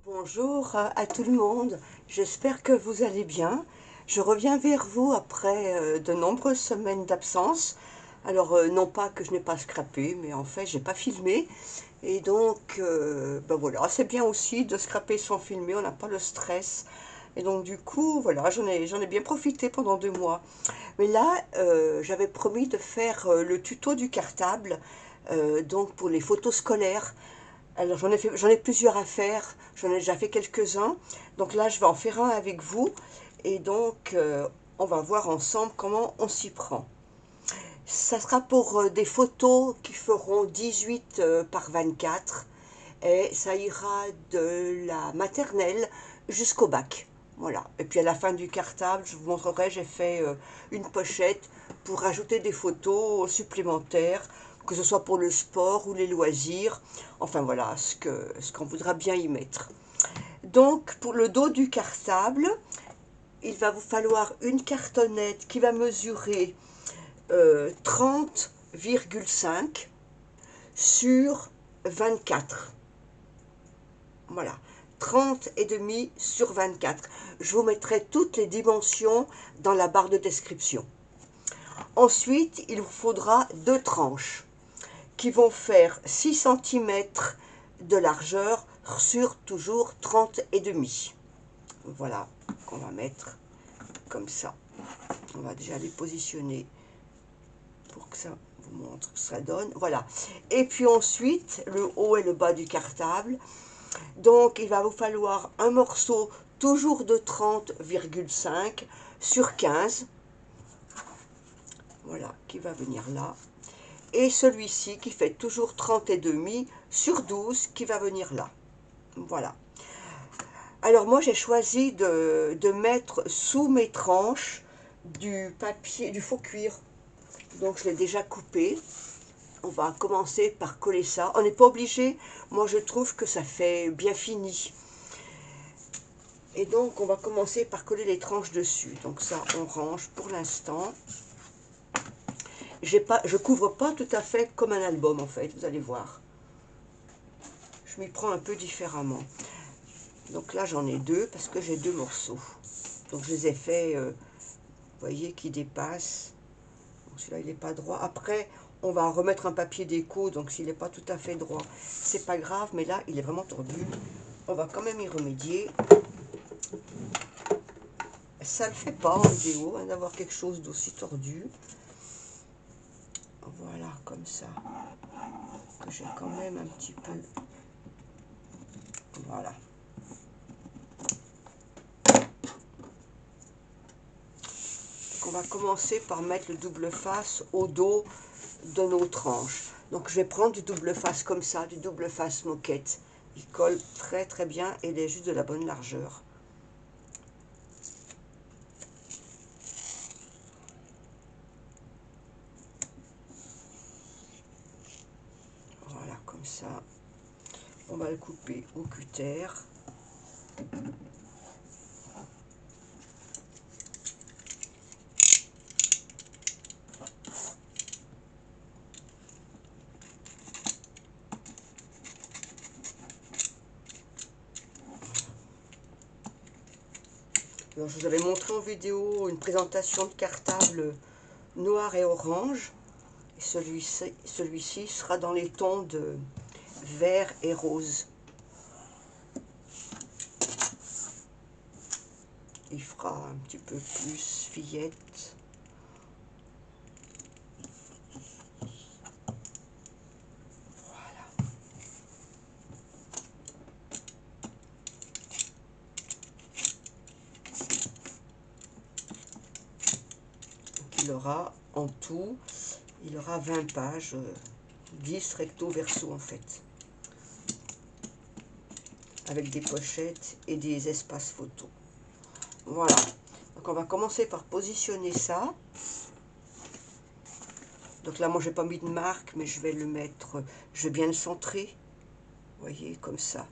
Bonjour à tout le monde, j'espère que vous allez bien. Je reviens vers vous après de nombreuses semaines d'absence. Alors non pas que je n'ai pas scrappé, mais en fait j'ai pas filmé. Et donc ben voilà, c'est bien aussi de scraper sans filmer, on n'a pas le stress. Et donc du coup voilà, j'en ai bien profité pendant 2 mois. Mais là j'avais promis de faire le tuto du cartable, donc pour les photos scolaires. Alors j'en ai plusieurs à faire, j'en ai déjà fait quelques-uns. Donc là, je vais en faire un avec vous. Et donc, on va voir ensemble comment on s'y prend. Ça sera pour des photos qui feront 18 par 24. Et ça ira de la maternelle jusqu'au bac. Voilà. Et puis à la fin du cartable, je vous montrerai, j'ai fait une pochette pour rajouter des photos supplémentaires, que ce soit pour le sport ou les loisirs. Enfin voilà, ce qu'on voudra bien y mettre. Donc pour le dos du cartable, il va vous falloir une cartonnette qui va mesurer 30,5 sur 24. Voilà, 30 et demi sur 24. Je vous mettrai toutes les dimensions dans la barre de description. Ensuite, il vous faudra deux tranches qui vont faire 6 cm de largeur sur toujours 30 et demi. Voilà, qu'on va mettre comme ça. On va déjà les positionner pour que ça vous montre ce que ça donne. Voilà. Et puis ensuite, le haut et le bas du cartable. Donc, il va vous falloir un morceau toujours de 30,5 sur 15. Voilà, qui va venir là. Et celui-ci qui fait toujours 30 et demi sur 12 qui va venir là. Voilà. Alors moi j'ai choisi de mettre sous mes tranches du papier, du faux cuir. Donc je l'ai déjà coupé. On va commencer par coller ça. On n'est pas obligé. Moi je trouve que ça fait bien fini. Et donc on va commencer par coller les tranches dessus. Donc ça on range pour l'instant. Je couvre pas tout à fait comme un album en fait, vous allez voir. Je m'y prends un peu différemment. Donc là j'en ai deux parce que j'ai deux morceaux. Donc je les ai fait, vous voyez, qui dépassent. Celui-là il n'est pas droit. Après on va remettre un papier déco, donc s'il n'est pas tout à fait droit, c'est pas grave, mais là il est vraiment tordu. On va quand même y remédier. Ça ne le fait pas en vidéo hein, d'avoir quelque chose d'aussi tordu. Voilà, comme ça. Que j'ai quand même un petit peu. Voilà. Donc on va commencer par mettre le double face au dos de nos tranches. Donc je vais prendre du double face comme ça, du double face moquette. Il colle très très bien et il est juste de la bonne largeur. Voilà, comme ça. On va le couper au cutter. Alors, je vous avais montré en vidéo une présentation de cartable noir et orange. Celui-ci sera dans les tons de vert et rose. Il fera un petit peu plus fillette. Voilà. Donc il aura en tout, il aura 20 pages, 10 recto verso en fait, avec des pochettes et des espaces photos. Voilà. Donc on va commencer par positionner ça. Donc là, moi, j'ai pas mis de marque, mais je vais le mettre, je vais bien le centrer. Vous voyez, comme ça.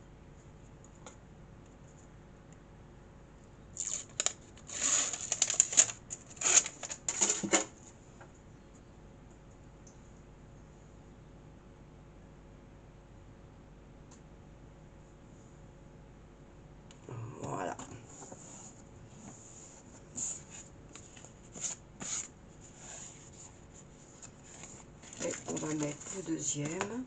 va mettre le deuxième.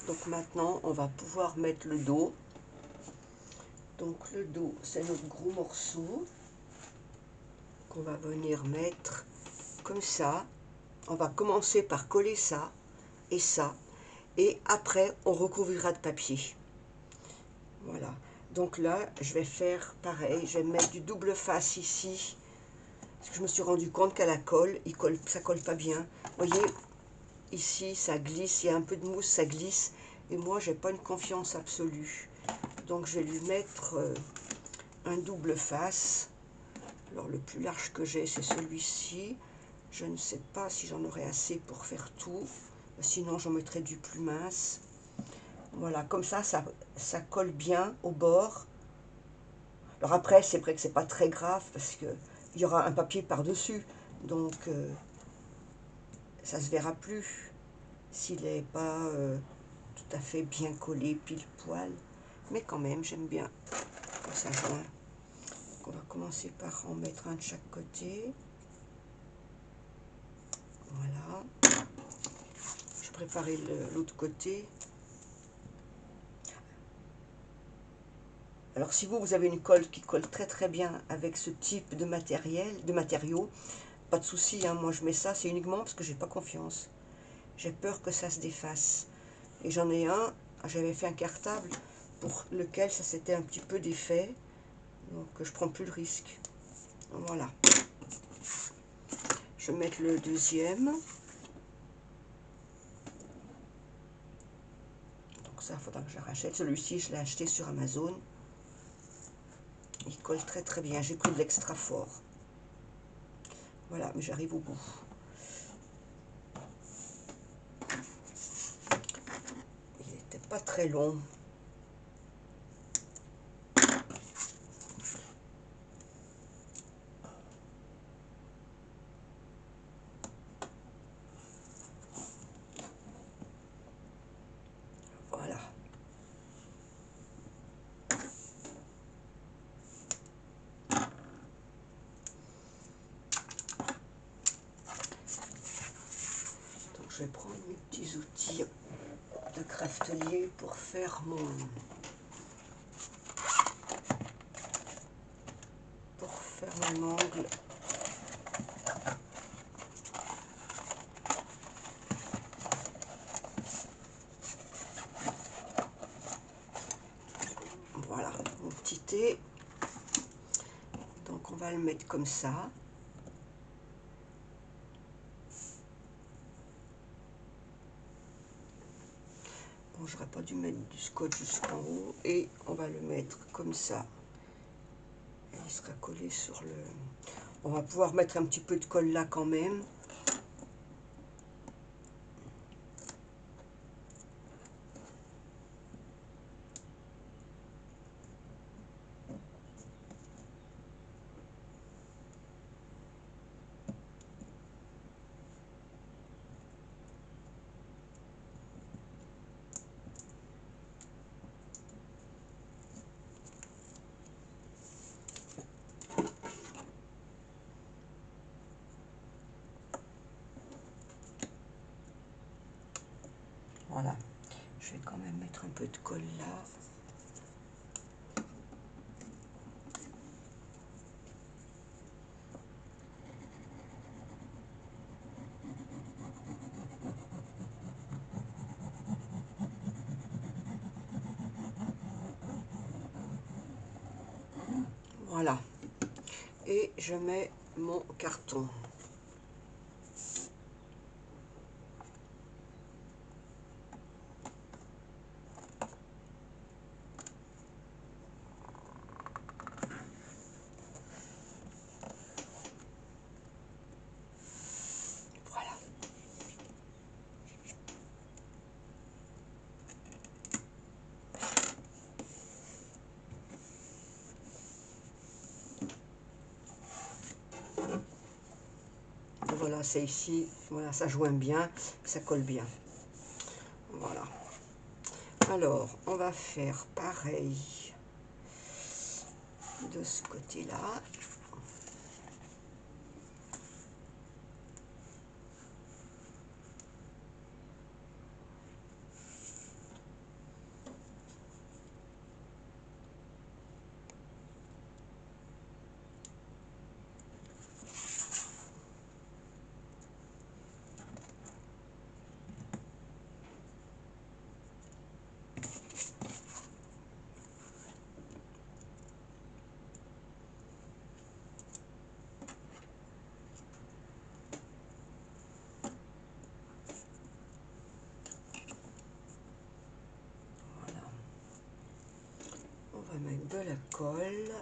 Donc maintenant, on va pouvoir mettre le dos. Donc le dos, c'est notre gros morceau qu'on va venir mettre comme ça. On va commencer par coller ça et ça. Et après, on recouvrira de papier. Voilà. Donc là, je vais faire pareil. Je vais mettre du double face ici. Parce que je me suis rendu compte qu'à la colle, ça colle pas bien. Vous voyez, ici, ça glisse. Il y a un peu de mousse, ça glisse. Et moi, j'ai pas une confiance absolue. Donc, je vais lui mettre un double face. Alors, le plus large que j'ai, c'est celui-ci. Je ne sais pas si j'en aurai assez pour faire tout. Sinon, j'en mettrai du plus mince. Voilà, comme ça colle bien au bord. Alors après, c'est vrai que c'est pas très grave parce que il y aura un papier par-dessus. Donc, ça se verra plus s'il n'est pas tout à fait bien collé pile poil. Mais quand même, j'aime bien quand ça joint. Donc, on va commencer par en mettre un de chaque côté. Voilà. Je préparais l'autre côté. Alors si vous avez une colle qui colle très très bien avec ce type de matériaux, pas de souci, hein, moi je mets ça, c'est uniquement parce que j'ai pas confiance. J'ai peur que ça se défasse. Et j'en ai un, j'avais fait un cartable pour lequel ça s'était un petit peu défait, donc je prends plus le risque. Voilà. Je vais mettre le deuxième. Donc ça, il faudra que je le rachète. Celui-ci, je l'ai acheté sur Amazon. Il colle très très bien. J'ai pris de l'extra fort. Voilà, mais j'arrive au bout. Il n'était pas très long. Voilà. Donc je vais prendre mes petits outils de craftelier pour faire mon angle. Voilà, mon petit thé. Donc on va le mettre comme ça. Bon, j'aurais pas dû mettre du scotch jusqu'en haut. Et on va le mettre comme ça. Et il sera collé sur le... On va pouvoir mettre un petit peu de colle là quand même. Voilà. Je vais quand même mettre un peu de colle là. Voilà. Et je mets mon carton. Voilà. voilà, c'est ici, voilà, ça joint bien, ça colle bien. Voilà. Alors, on va faire pareil de ce côté-là. On va mettre de la colle.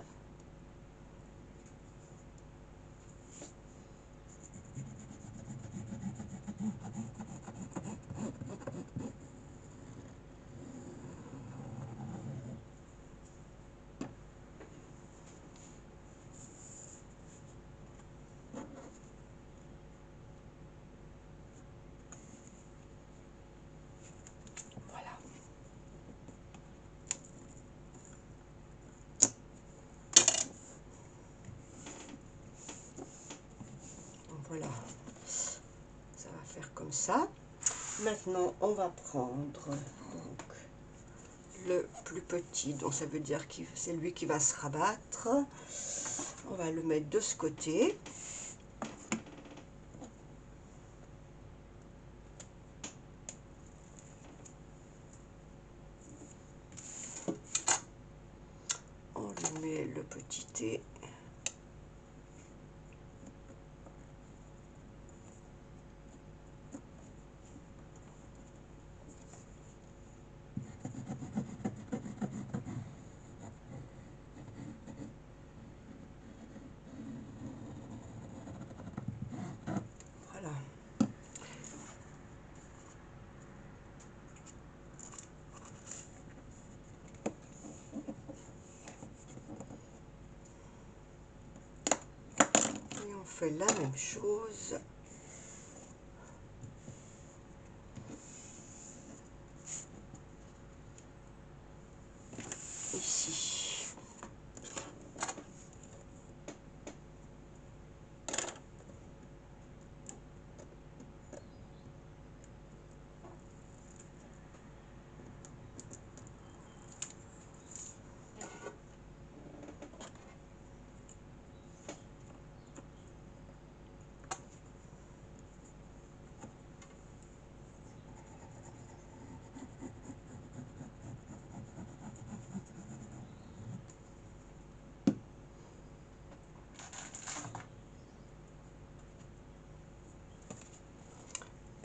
Voilà. Donc voilà, ça va faire comme ça. Maintenant, on va prendre donc, le plus petit, donc ça veut dire que c'est lui qui va se rabattre. On va le mettre de ce côté. On lui met le petit thé. Voilà. Et on fait la même chose ici.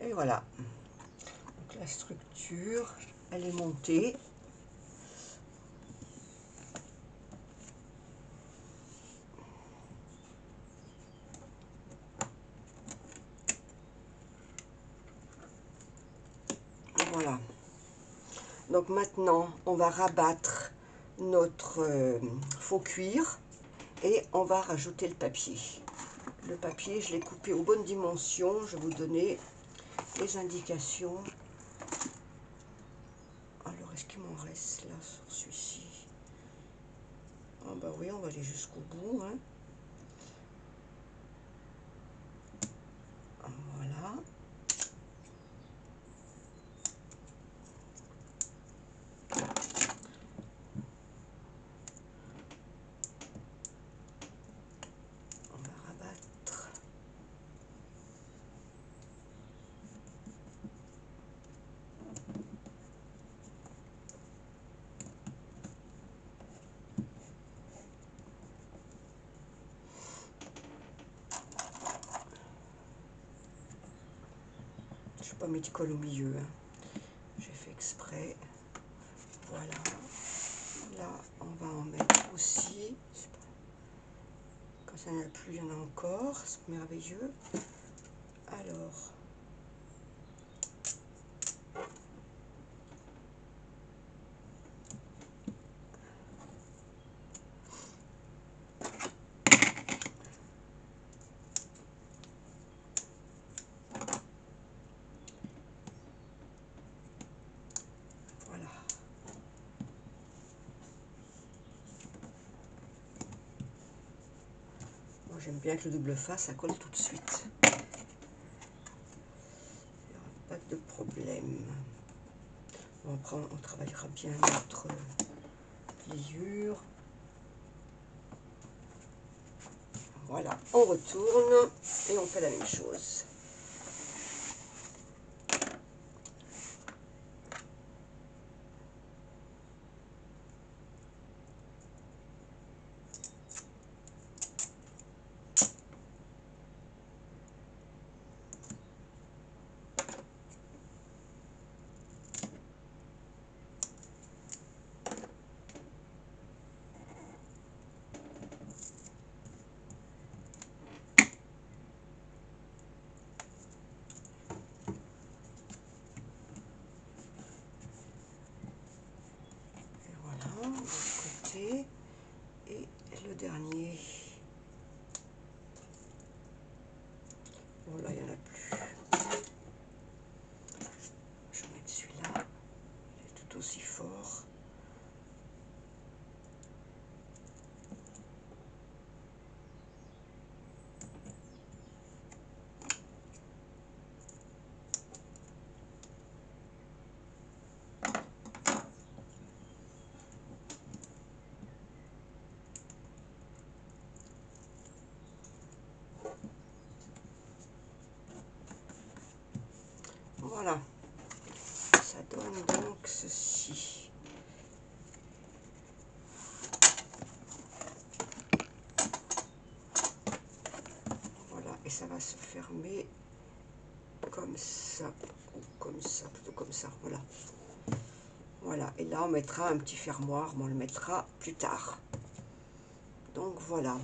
Et voilà. Donc la structure, elle est montée. Voilà. Donc maintenant, on va rabattre notre faux cuir et on va rajouter le papier. Le papier, je l'ai coupé aux bonnes dimensions. Je vais vous donner les indications. Alors, est-ce qu'il m'en reste là sur celui-ci? Ah bah oui, on va aller jusqu'au bout, hein. Voilà. On va rabattre. Je n'ai pas mis de colle au milieu, hein. J'ai fait exprès. Voilà. Là, on va en mettre aussi. Quand ça n'y en a plus, il y en a encore. C'est merveilleux. Alors, J'aime bien que le double face, ça colle tout de suite. Il n'y aura pas de problème. Bon, après, on travaillera bien notre pliure. Voilà, on retourne et on fait la même chose. Et le dernier. Bon, là, il n'y en a plus. Je vais mettre celui-là. Il est tout aussi fort. Voilà, ça donne donc ceci. Voilà, et ça va se fermer comme ça, ou comme ça, plutôt comme ça, voilà. Voilà, et là on mettra un petit fermoir, mais on le mettra plus tard. Donc voilà.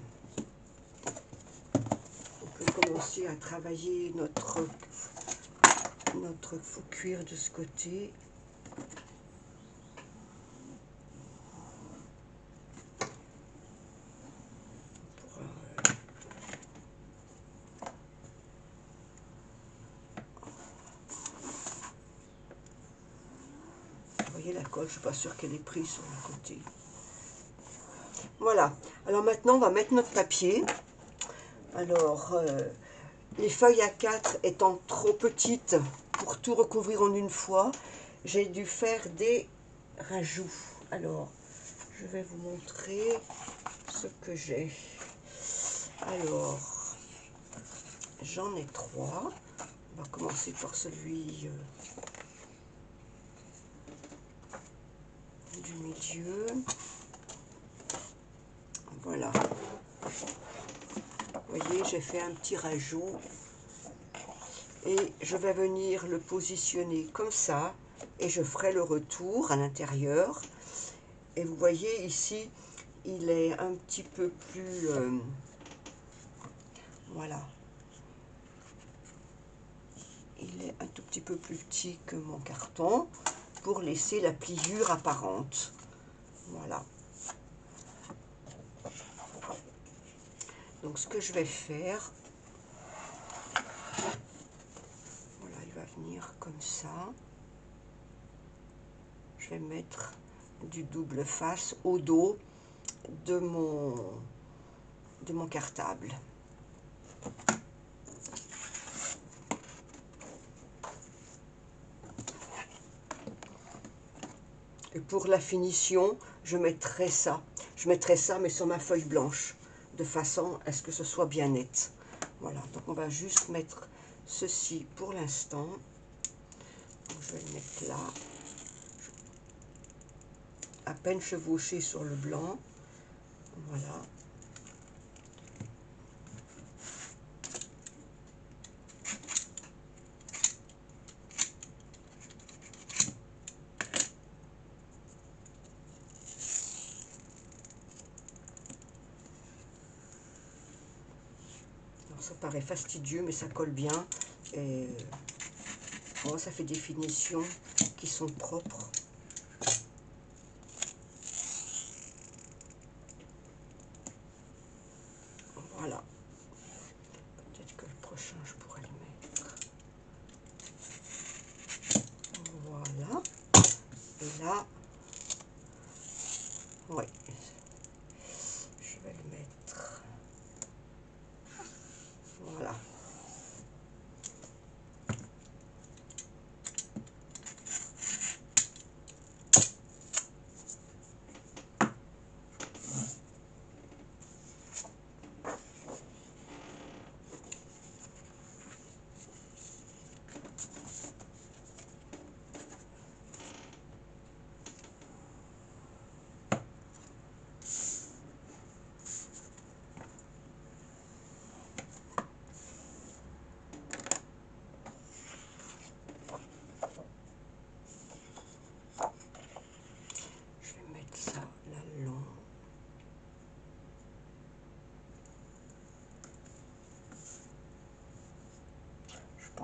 On peut commencer à travailler notre faux cuir de ce côté. Vous voyez la colle, je ne suis pas sûre qu'elle est prise sur le côté. Voilà, alors maintenant on va mettre notre papier. Alors, les feuilles A4 étant trop petites pour tout recouvrir en une fois, j'ai dû faire des rajouts. Alors, je vais vous montrer ce que j'ai. Alors, j'en ai 3. On va commencer par celui du milieu. Voilà. Vous voyez, j'ai fait un petit rajout. Et je vais venir le positionner comme ça. Et je ferai le retour à l'intérieur. Et vous voyez ici, il est un petit peu plus... voilà. Il est un tout petit peu plus petit que mon carton pour laisser la pliure apparente. Voilà. Donc ce que je vais faire, voilà, il va venir comme ça. Je vais mettre du double face au dos de mon cartable. Et pour la finition, je mettrai ça. Je mettrai ça, mais sur ma feuille blanche, de façon à ce que ce soit bien net. Voilà, donc on va juste mettre ceci pour l'instant. Je vais le mettre là. À peine chevauché sur le blanc. Voilà. Alors, ça paraît fastidieux, mais ça colle bien. Et bon, ça fait des finitions qui sont propres. Voilà. Peut-être que le prochain, je pourrais le mettre. Voilà. Et là, ouais, je vais le mettre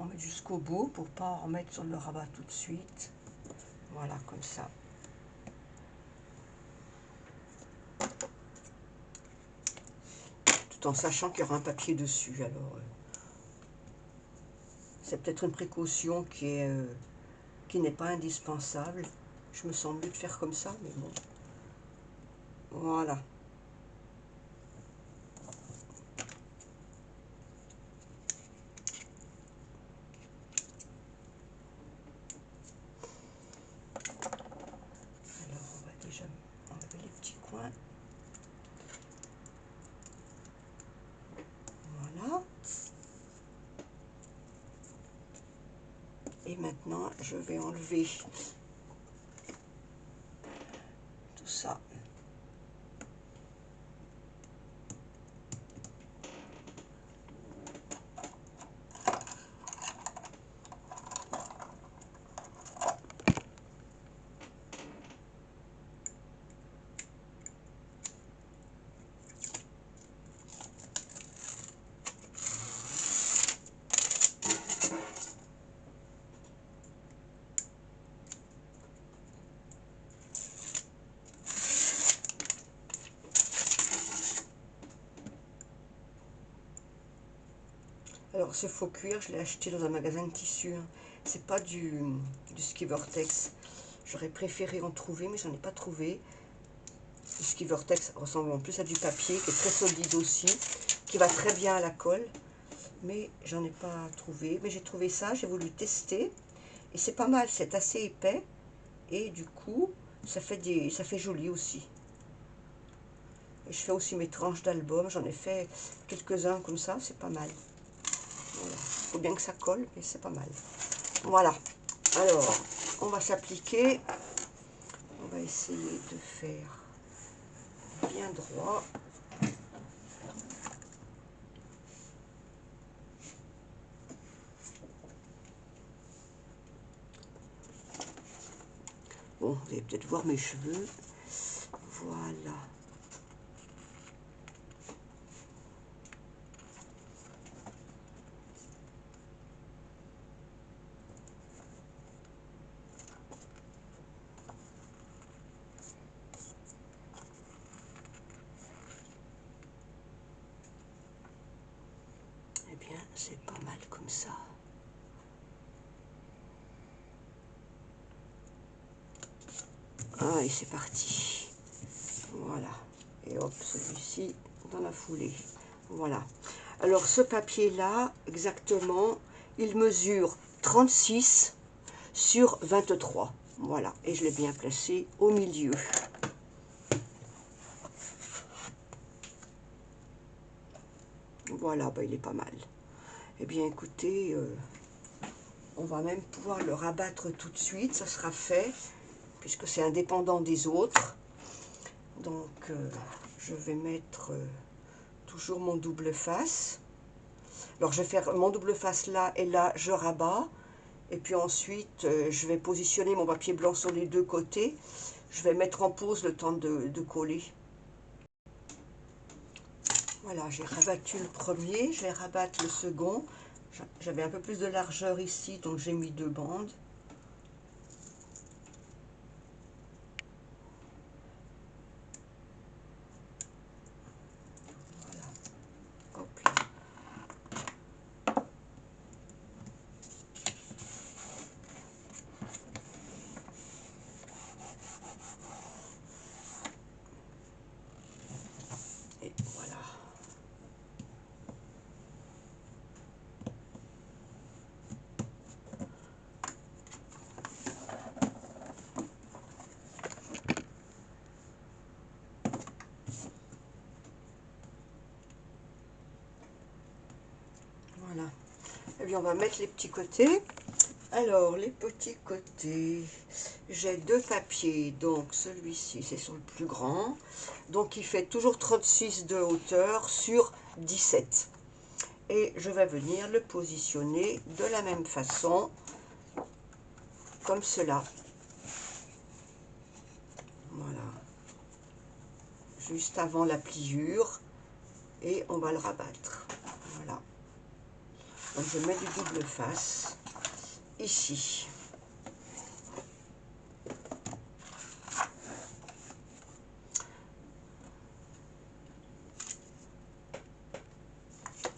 mettre jusqu'au bout pour pas en mettre sur le rabat tout de suite. Voilà, comme ça. Tout en sachant qu'il y aura un papier dessus. Alors, c'est peut-être une précaution qui n'est pas indispensable. Je me sens mieux de faire comme ça, mais bon. Voilà. Alors, on va déjà enlever les petits coins. Voilà. Et maintenant, je vais enlever tout ça. Alors, ce faux cuir, je l'ai acheté dans un magasin de tissus. Hein. C'est pas du ski vortex. J'aurais préféré en trouver, mais j'en ai pas trouvé. Le ski vortex ressemble en plus à du papier, qui est très solide aussi, qui va très bien à la colle. Mais j'en ai pas trouvé. Mais j'ai trouvé ça, j'ai voulu tester. Et c'est pas mal, c'est assez épais. Et du coup, ça fait joli aussi. Et je fais aussi mes tranches d'album. J'en ai fait quelques-uns comme ça, c'est pas mal. Voilà. Faut bien que ça colle, mais c'est pas mal. Voilà. Alors, on va s'appliquer. On va essayer de faire bien droit. Bon, vous allez peut-être voir mes cheveux. Voilà. Eh bien, c'est pas mal comme ça. Ah, et c'est parti. Voilà. Et hop, celui-ci dans la foulée. Voilà. Alors, ce papier-là, exactement, il mesure 36 sur 23. Voilà. Et je l'ai bien placé au milieu. Voilà, bah, il est pas mal. Eh bien, écoutez, on va même pouvoir le rabattre tout de suite. Ça sera fait, puisque c'est indépendant des autres. Donc, je vais mettre toujours mon double face. Alors, je vais faire mon double face là et là, je rabats. Et puis ensuite, je vais positionner mon papier blanc sur les deux côtés. Je vais mettre en pause le temps de coller. Voilà, j'ai rabattu le premier, je vais rabattre le second. J'avais un peu plus de largeur ici, donc j'ai mis deux bandes. Voilà, hop là. Et voilà. Voilà. Et bien, on va mettre les petits côtés. Alors, les petits côtés, j'ai deux papiers. Donc, celui-ci, c'est sur le plus grand. Donc, il fait toujours 36 de hauteur sur 17. Et je vais venir le positionner de la même façon, comme cela. Voilà. Juste avant la pliure. Et on va le rabattre. Voilà. Donc je mets du double face ici.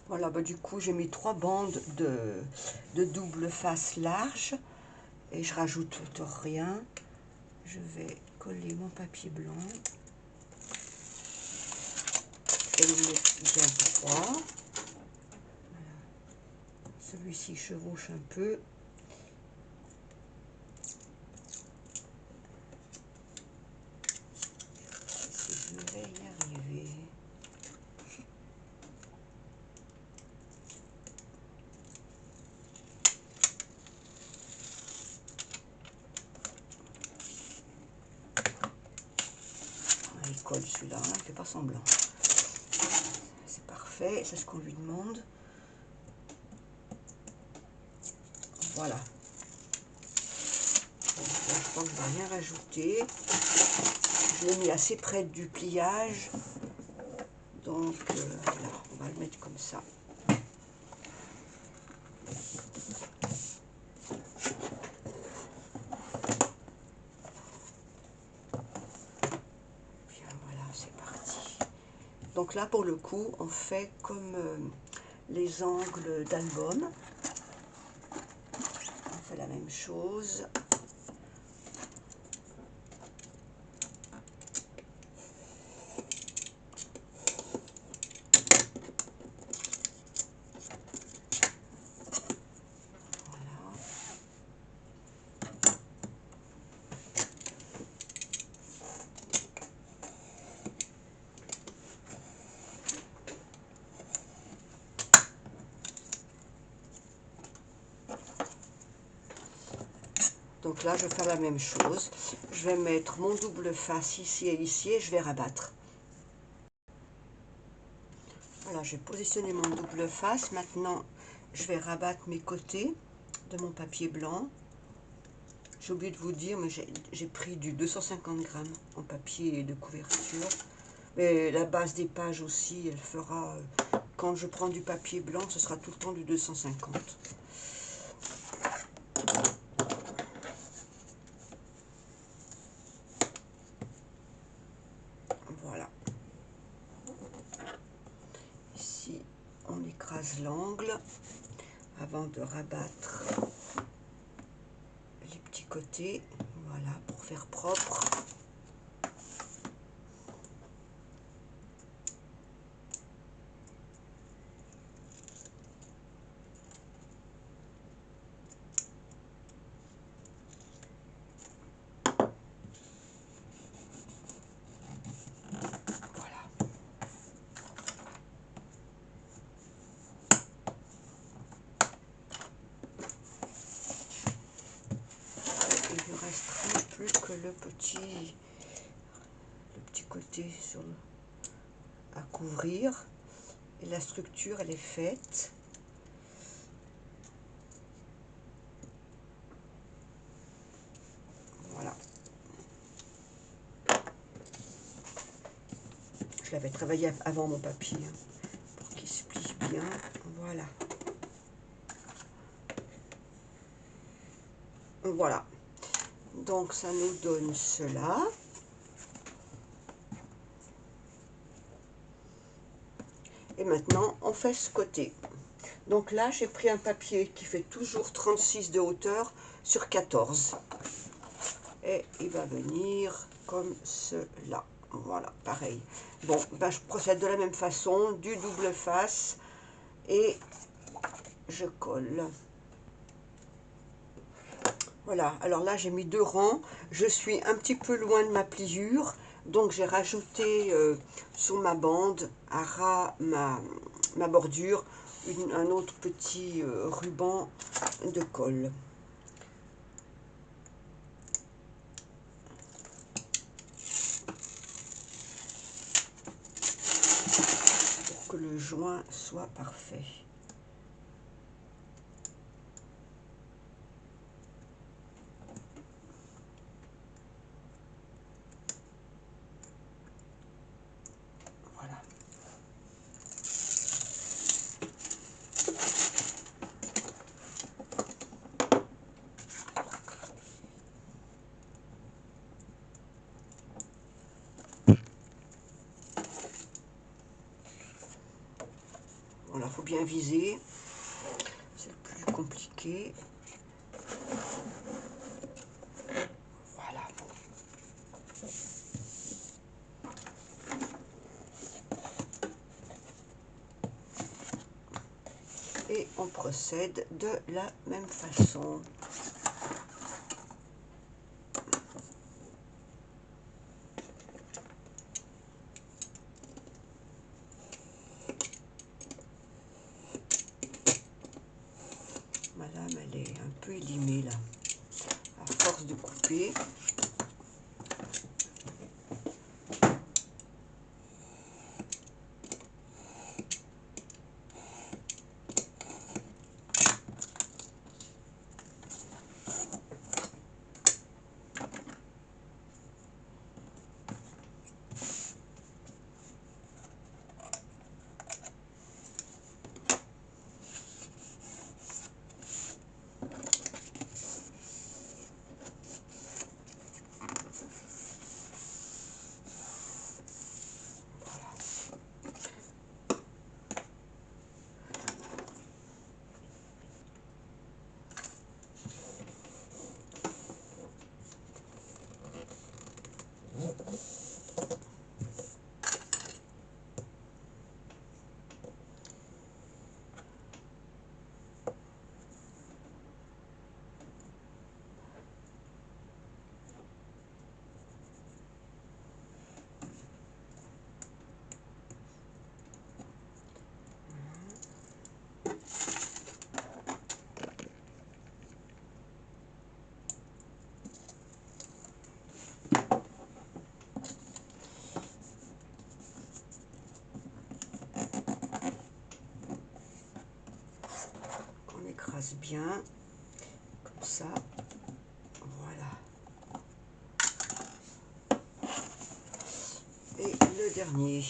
Voilà, bah, du coup j'ai mis 3 bandes de double face large et je rajoute rien. Je vais coller mon papier blanc. Je vais le mettre bien droit. Voilà. Celui-ci chevauche un peu. Je vais y arriver. Il colle celui-là, il ne fait pas semblant. C'est parfait, c'est ce qu'on lui demande. Voilà. Donc, je pense que je ne vais rien rajouter. Je l'ai mis assez près du pliage. Donc voilà, on va le mettre comme ça. Bien voilà, c'est parti. Donc là pour le coup, on fait comme les angles d'album. On fait la même chose. Donc là, je vais faire la même chose. Je vais mettre mon double face ici et ici et je vais rabattre. Voilà, j'ai positionné mon double face. Maintenant, je vais rabattre mes côtés de mon papier blanc. J'ai oublié de vous dire, mais j'ai pris du 250 grammes en papier de couverture. Mais la base des pages aussi, elle fera... Quand je prends du papier blanc, ce sera tout le temps du 250. Voilà. Ici, on écrase l'angle avant de rabattre les petits côtés. Voilà, pour faire propre. Il ne restera plus que le petit côté à couvrir. Et la structure, elle est faite. Voilà. Je l'avais travaillé avant mon papier, hein, pour qu'il se plie bien. Voilà. Voilà. Donc ça nous donne cela. Et maintenant, on fait ce côté. Donc là, j'ai pris un papier qui fait toujours 36 de hauteur sur 14. Et il va venir comme cela. Voilà, pareil. Bon, ben, je procède de la même façon, du double face. Et je colle. Voilà, alors là, j'ai mis 2 rangs. Je suis un petit peu loin de ma pliure. Donc, j'ai rajouté sur ma bande, à ras ma bordure, un autre petit ruban de colle. Pour que le joint soit parfait. Voilà. Voilà, il faut bien viser. C'est le plus compliqué. Voilà. Et on procède de la même façon. Madame, elle est un peu élimée là, à force de couper. On écrase bien, comme ça. Voilà. Et le dernier.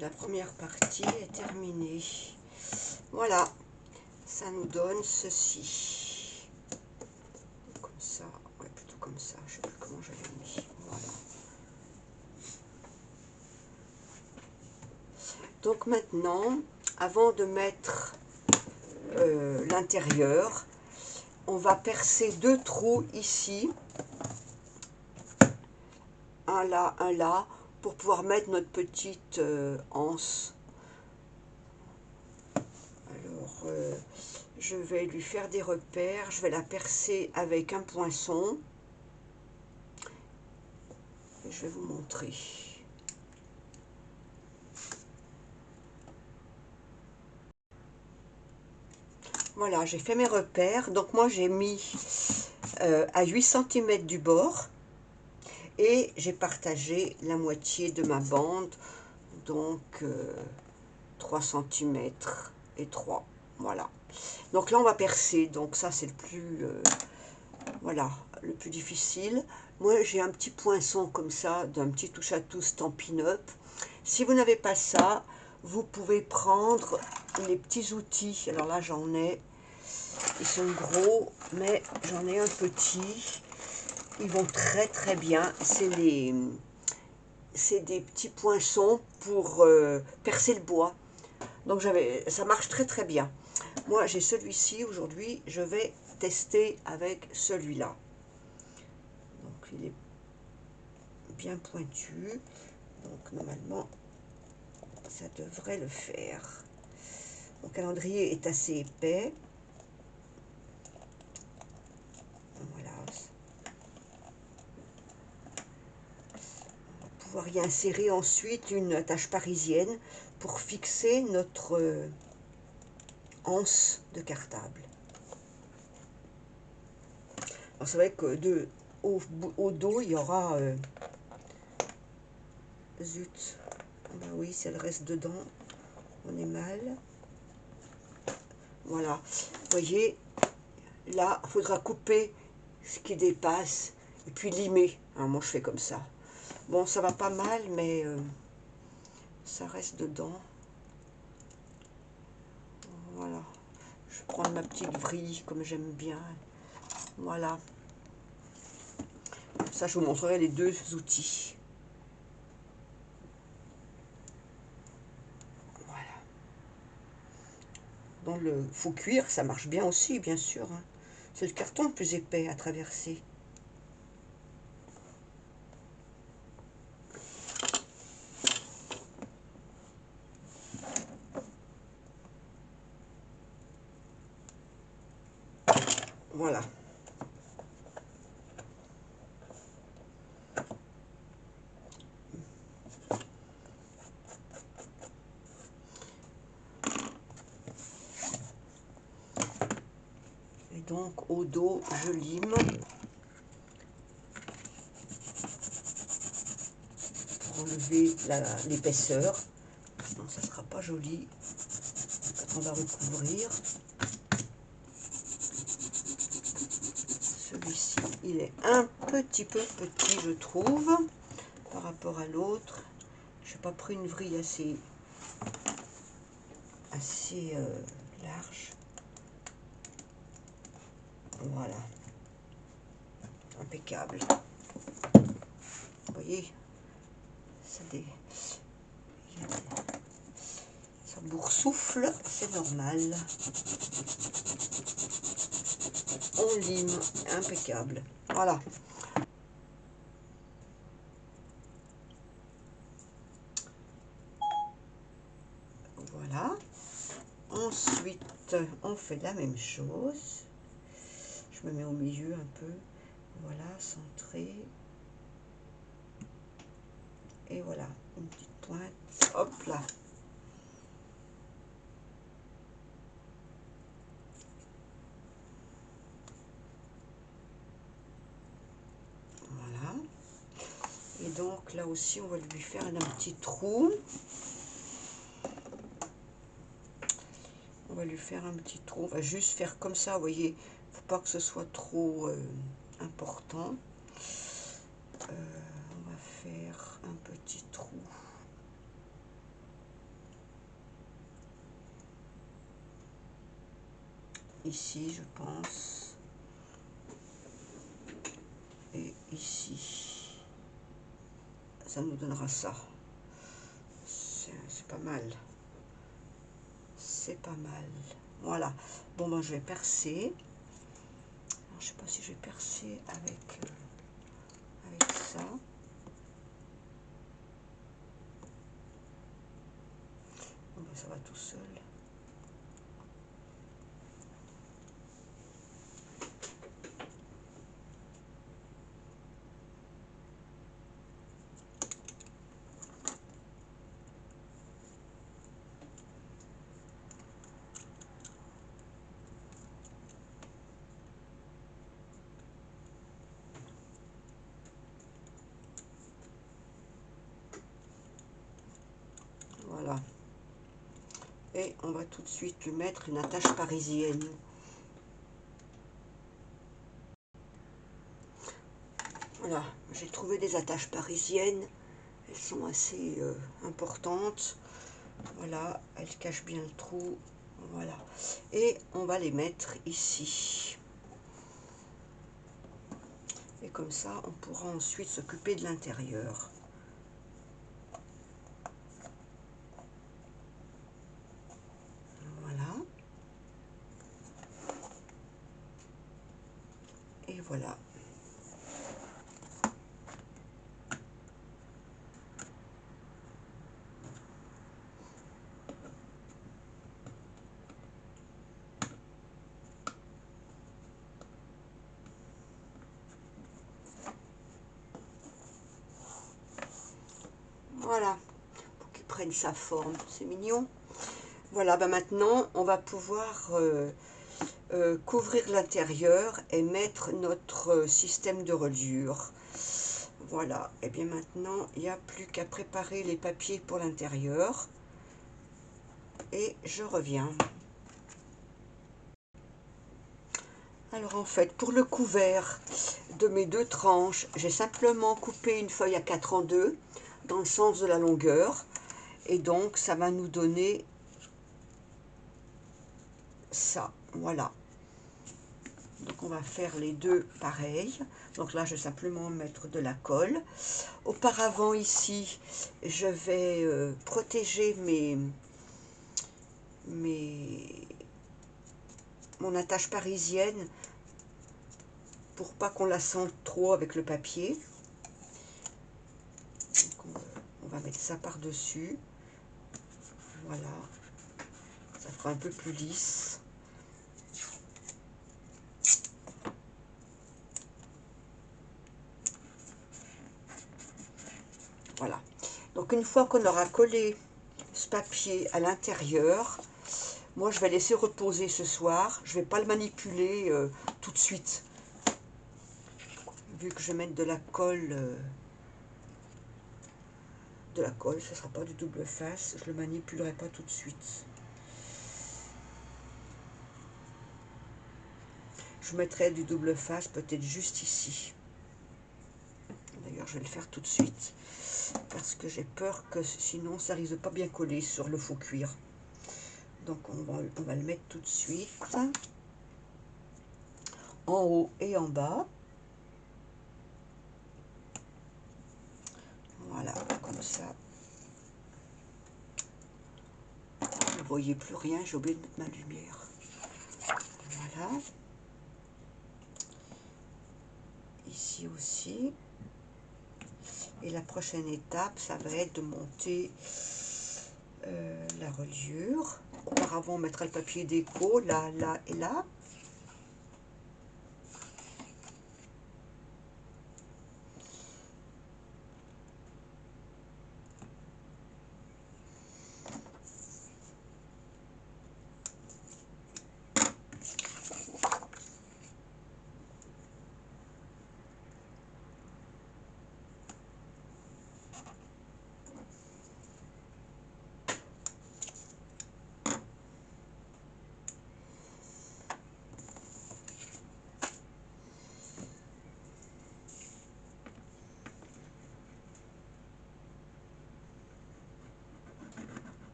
La première partie est terminée. Voilà, ça nous donne ceci. Comme ça, ouais, plutôt comme ça, je ne sais plus comment j'avais mis. Voilà. Donc maintenant, avant de mettre l'intérieur, on va percer 2 trous ici, un là, pour pouvoir mettre notre petite anse. Alors, je vais lui faire des repères, je vais la percer avec un poinçon. Et je vais vous montrer. Voilà, j'ai fait mes repères. Donc moi j'ai mis à 8 cm du bord. Et j'ai partagé la moitié de ma bande. Donc 3 cm et 3. Voilà. Donc là on va percer. Donc ça c'est le plus... voilà, le plus difficile. Moi j'ai un petit poinçon comme ça, d'un petit touche-à-tout Stampin' Up. Si vous n'avez pas ça, vous pouvez prendre les petits outils. Alors là j'en ai, ils sont gros, mais j'en ai un petit. Ils vont très très bien. C'est des petits poinçons pour percer le bois. Donc ça marche très très bien. Moi j'ai celui-ci aujourd'hui, je vais tester avec celui-là. Donc il est bien pointu. Donc normalement ça devrait le faire. Mon calendrier est assez épais. Voilà. On va pouvoir y insérer ensuite une attache parisienne pour fixer notre anse de cartable. Alors c'est vrai que au dos, il y aura... zut. Ben oui, si elle reste dedans, on est mal. Voilà. Vous voyez, là, il faudra couper ce qui dépasse et puis limer. Hein, moi, je fais comme ça. Bon, ça va pas mal, mais ça reste dedans. Voilà. Je vais prendre ma petite vrille comme j'aime bien. Voilà. Ça, je vous montrerai les deux outils. Voilà. Dans le faux cuir, ça marche bien aussi, bien sûr. Hein. C'est le carton le plus épais à traverser. Voilà. Et donc, au dos, je lime pour enlever l'épaisseur. Non, ça ne sera pas joli quand on va recouvrir. Celui-ci, il est un petit peu petit, je trouve, par rapport à l'autre. Je n'ai pas pris une vrille assez large. Voilà. Impeccable. Vous voyez, ça boursoufle, c'est normal. On lime, impeccable. Voilà. Voilà. Ensuite, on fait la même chose. Je me mets au milieu un peu. Voilà, centré. Et voilà, une petite pointe. Hop là. Voilà. Et donc là aussi, on va lui faire un petit trou. On va lui faire un petit trou. On va juste faire comme ça, vous voyez. Faut pas que ce soit trop important. On va faire un petit trou. Ici, je pense. Et ici. Ça nous donnera ça. C'est pas mal. C'est pas mal. Voilà. Bon, ben, je vais percer. Alors, je sais pas si je vais percer avec ça. Bon, ben, ça va tout seul. Voilà. Et on va tout de suite lui mettre une attache parisienne. Voilà, j'ai trouvé des attaches parisiennes. Elles sont assez importantes. Voilà, elles cachent bien le trou. Voilà. Et on va les mettre ici. Et comme ça, on pourra ensuite s'occuper de l'intérieur. Voilà. Et voilà. Voilà. Pour qu'il prenne sa forme. C'est mignon. Voilà, bah maintenant, on va pouvoir couvrir l'intérieur et mettre notre système de reliure. Voilà, et bien maintenant il n'y a plus qu'à préparer les papiers pour l'intérieur et je reviens. Alors en fait, pour le couvert de mes 2 tranches, j'ai simplement coupé une feuille à 4 en 2 dans le sens de la longueur, et donc ça va nous donner ça, voilà. Donc on va faire les deux pareils. Donc là je vais simplement mettre de la colle. Auparavant ici, je vais protéger mon attache parisienne pour pas qu'on la sente trop avec le papier. Donc on va mettre ça par-dessus. Voilà, ça fera un peu plus lisse. Voilà. Donc une fois qu'on aura collé ce papier à l'intérieur, moi je vais laisser reposer ce soir. Je ne vais pas le manipuler tout de suite. Vu que je vais mettre de la colle, ce ne sera pas du double face, je ne le manipulerai pas tout de suite. Je mettrai du double face peut-être juste ici. D'ailleurs je vais le faire tout de suite, parce que j'ai peur que sinon ça risque de pas bien coller sur le faux cuir. Donc on va le mettre tout de suite, en haut et en bas. Voilà, comme ça. Vous ne voyez plus rien, j'ai oublié de mettre ma lumière. Voilà. Ici aussi. Et la prochaine étape, ça va être de monter la reliure. Auparavant, on mettra le papier déco là, là et là.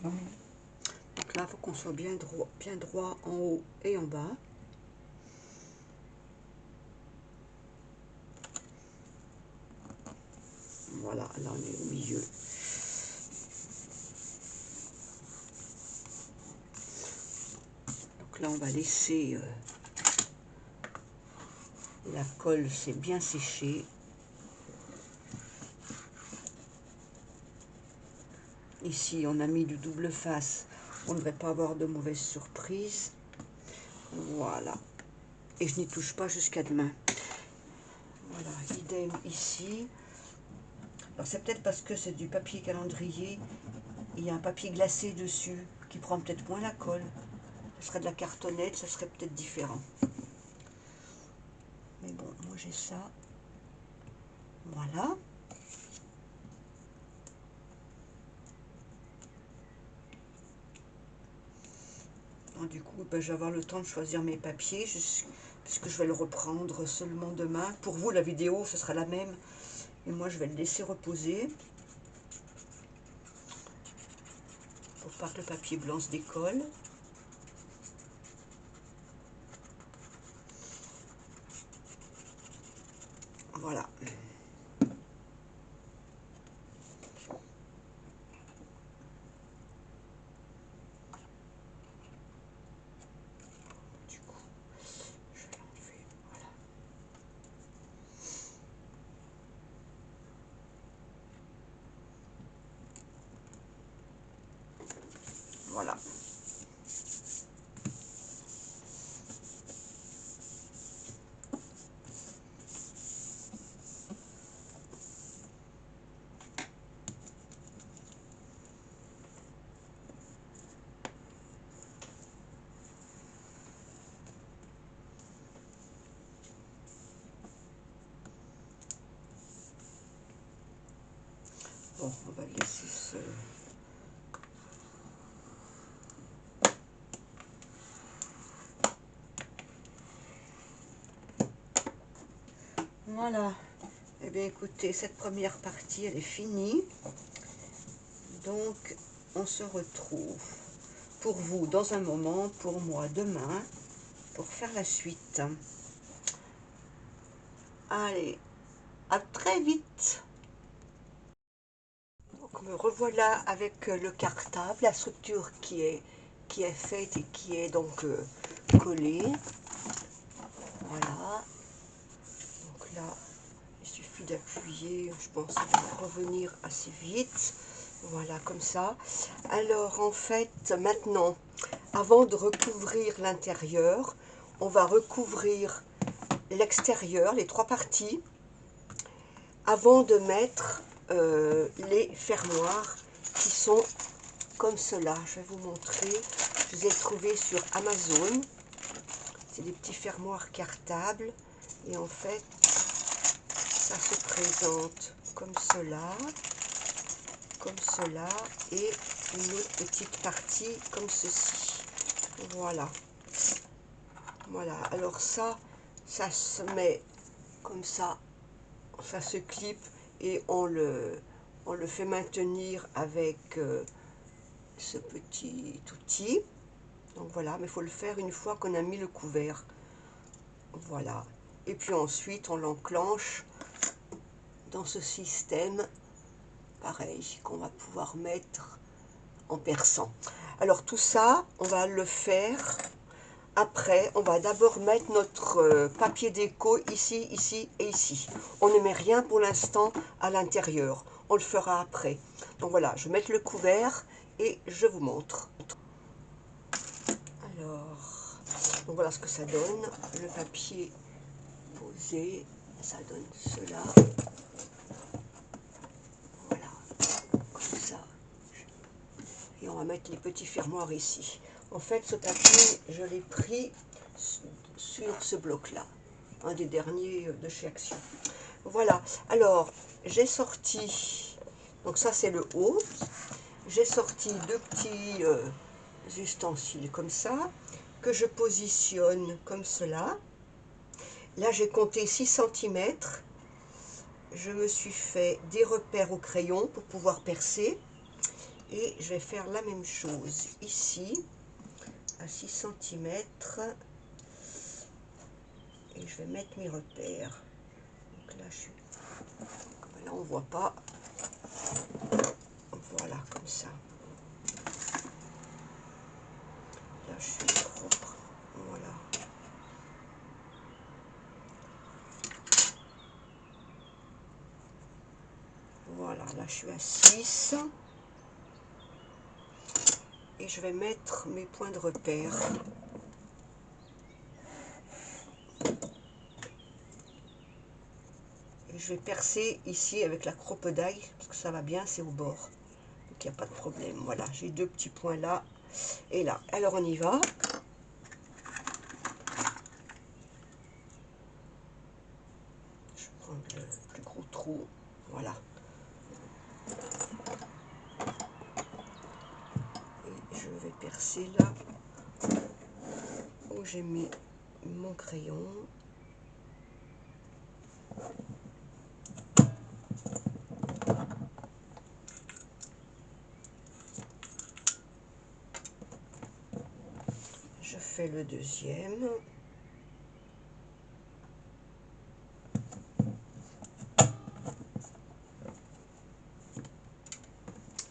Donc là, il faut qu'on soit bien droit en haut et en bas. Voilà, là on est au milieu. Donc là, on va laisser la colle s'est bien séchée. Ici, on a mis du double face. On ne devrait pas avoir de mauvaises surprises. Voilà. Et je n'y touche pas jusqu'à demain. Voilà, idem ici. Alors c'est peut-être parce que c'est du papier calendrier. Il y a un papier glacé dessus qui prend peut-être moins la colle. Ce serait de la cartonnette, ce serait peut-être différent. Mais bon, moi j'ai ça. Voilà. Donc, du coup, ben, je vais avoir le temps de choisir mes papiers, puisque je vais le reprendre seulement demain. Pour vous, la vidéo, ce sera la même. Et moi, je vais le laisser reposer. Pour pas que le papier blanc se décolle. Voilà. Du coup, je vais l'enlever. Voilà. Voilà. Bon, on va laisser ce... Voilà. Eh bien, écoutez, cette première partie, elle est finie. Donc, on se retrouve pour vous dans un moment, pour moi demain, pour faire la suite. Allez, à très vite. Donc, me revoilà avec le cartable, la structure qui est faite et qui est donc collée. Voilà. Donc là, il suffit d'appuyer, je pense que ça va revenir assez vite. Voilà, comme ça. Alors, en fait, maintenant, avant de recouvrir l'intérieur, on va recouvrir l'extérieur, les trois parties, avant de mettre les fermoirs qui sont comme cela. Je vais vous montrer. Je les ai trouvés sur Amazon. C'est des petits fermoirs cartables. Et en fait, ça se présente comme cela, et une autre petite partie comme ceci. Voilà. Voilà. Alors ça se met comme ça se clip et on le fait maintenir avec ce petit outil. Donc voilà, mais il faut le faire une fois qu'on a mis le couvert. Voilà. Et puis ensuite, on l'enclenche dans ce système, pareil, qu'on va pouvoir mettre en perçant. Alors tout ça, on va le faire après. On va d'abord mettre notre papier déco ici, ici et ici. On ne met rien pour l'instant à l'intérieur. On le fera après. Donc voilà, je vais mettre le couvert et je vous montre. Alors, donc voilà ce que ça donne. Le papier posé, ça donne cela. Voilà, comme ça. Et on va mettre les petits fermoirs ici. En fait, ce papier, je l'ai pris sur ce bloc-là. Un des derniers de chez Action. Voilà, alors j'ai sorti, donc ça c'est le haut, j'ai sorti deux petits ustensiles comme ça, que je positionne comme cela. Là j'ai compté 6 cm, je me suis fait des repères au crayon pour pouvoir percer, et je vais faire la même chose ici, à 6 cm, et je vais mettre mes repères. Donc là, là on voit pas. Voilà, comme ça. Là, je suis propre. Voilà. Voilà, là, je suis à 6. Et je vais mettre mes points de repère. Et je vais percer ici avec la cropedaille, parce que ça va bien, c'est au bord. Donc, il n'y a pas de problème. Voilà, j'ai deux petits points là et là. Alors, on y va. Je vais prendre le plus gros trou. Voilà. Et je vais percer là où j'ai mis mon crayon. le deuxième.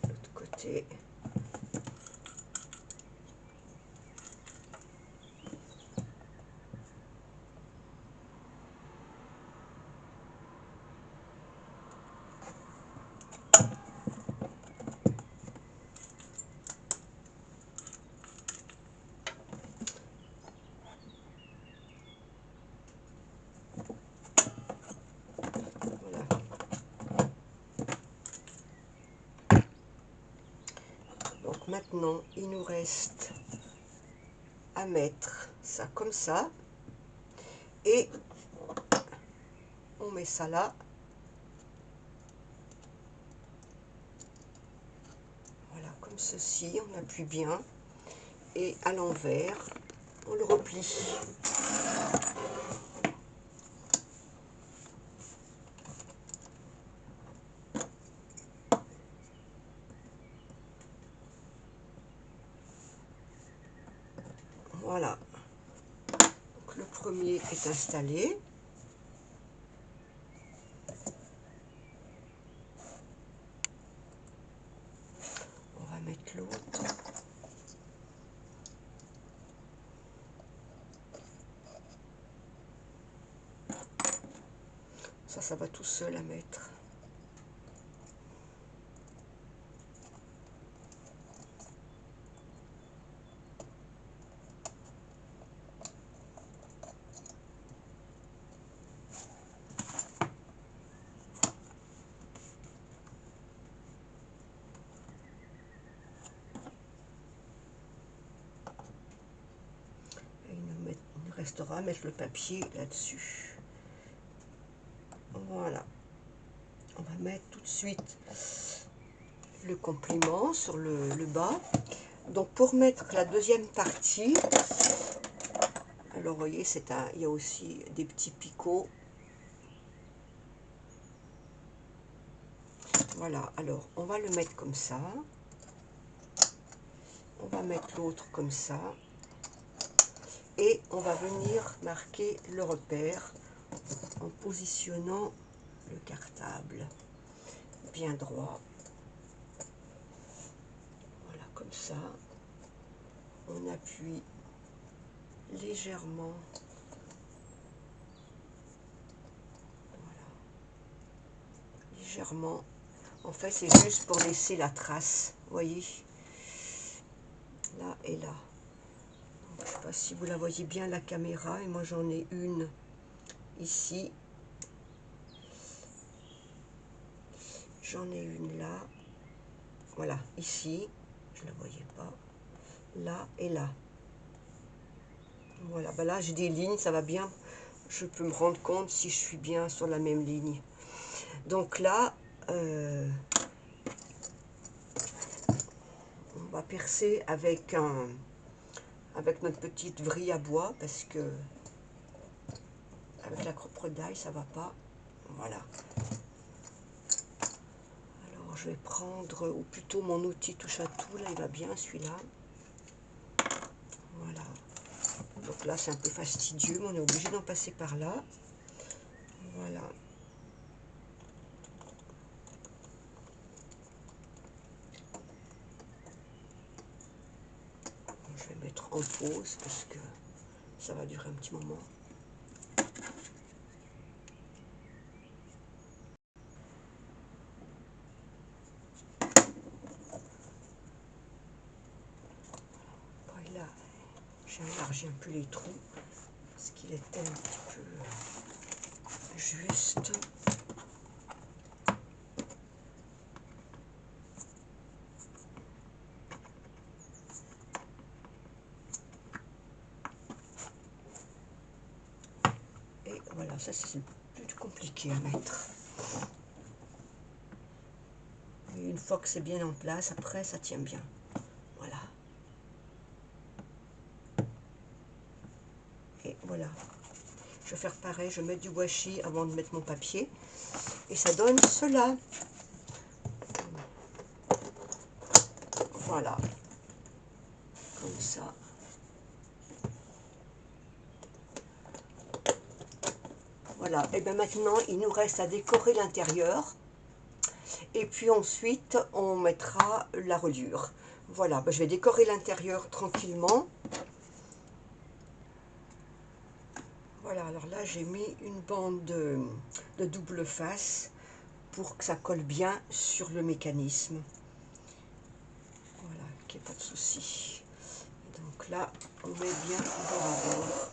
L'autre côté. Donc maintenant, il nous reste à mettre ça comme ça. Et on met ça là. Voilà, comme ceci, on appuie bien. Et à l'envers, on le replie. Voilà. Donc, le premier est installé. On va mettre l'autre. Ça va tout seul à mettre. Et il nous restera à mettre le papier là-dessus. Voilà. On va mettre tout de suite le complément sur le bas. Donc pour mettre la deuxième partie, alors vous voyez, il y a aussi des petits picots. Voilà, alors on va le mettre comme ça. On va mettre l'autre comme ça. Et on va venir marquer le repère en positionnant le cartable bien droit. Voilà, comme ça. On appuie légèrement. Voilà. Légèrement. En fait, c'est juste pour laisser la trace. Vous voyez? Là et là. Je ne sais pas si vous la voyez bien la caméra. Et moi, j'en ai une ici. J'en ai une là. Voilà, ici. Je ne la voyais pas. Là et là. Voilà, ben là j'ai des lignes, ça va bien. Je peux me rendre compte si je suis bien sur la même ligne. Donc là, on va percer avec notre petite vrille à bois parce que avec la crocodile ça va pas. Voilà. Alors je vais prendre, ou plutôt mon outil touche à tout, là il va bien celui-là. Voilà. Donc là c'est un peu fastidieux, mais on est obligé d'en passer par là. Voilà. Je vais mettre en pause parce que ça va durer un petit moment. Après là, j'ai élargi un peu les trous parce qu'il était un petit peu juste. Et voilà, ça c'est plus compliqué à mettre. Et une fois que c'est bien en place, après ça tient bien. Voilà. Et voilà. Je vais faire pareil, je vais mettre du washi avant de mettre mon papier. Et ça donne cela. Voilà. Comme ça. Voilà, et bien maintenant il nous reste à décorer l'intérieur. Et puis ensuite on mettra la reliure. Voilà, ben, je vais décorer l'intérieur tranquillement. Voilà, alors là j'ai mis une bande de double face pour que ça colle bien sur le mécanisme. Voilà, qu'il n'y ait pas de souci. Donc là, on met bien bord à bord.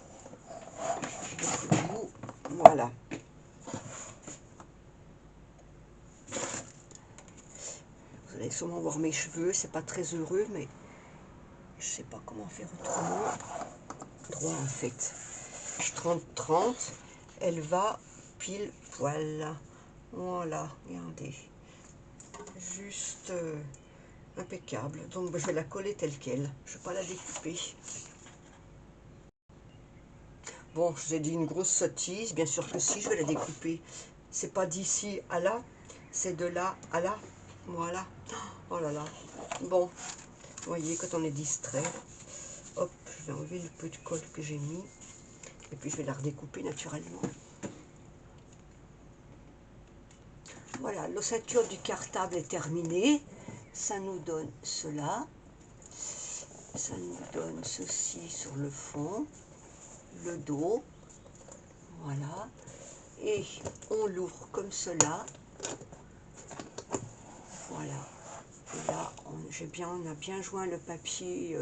Je le bout. Voilà. Vous allez sûrement voir mes cheveux, c'est pas très heureux, mais je sais pas comment faire autrement. Droit en fait. Je 30-30, elle va pile poil. Voilà, regardez. Juste impeccable. Donc je vais la coller telle quelle. Je ne vais pas la découper. Bon, je vous ai dit une grosse sottise. Bien sûr que si, je vais la découper. C'est pas d'ici à là, c'est de là à là. Voilà. Oh là là. Bon, vous voyez, quand on est distrait, hop, je vais enlever le peu de colle que j'ai mis. Et puis je vais la redécouper naturellement. Voilà, l'ossature du cartable est terminée. Ça nous donne cela. Ça nous donne ceci sur le fond, le dos. Voilà. Et on l'ouvre comme cela. Voilà. Et là, on a bien joint le papier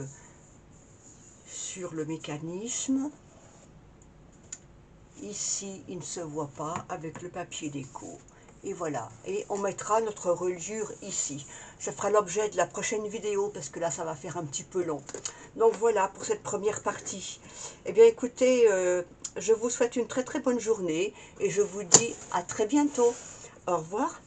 sur le mécanisme. Ici, il ne se voit pas avec le papier déco. Et voilà. Et on mettra notre reliure ici. Ça fera l'objet de la prochaine vidéo parce que là, ça va faire un petit peu long. Donc voilà pour cette première partie. Eh bien, écoutez, je vous souhaite une très très bonne journée et je vous dis à très bientôt. Au revoir.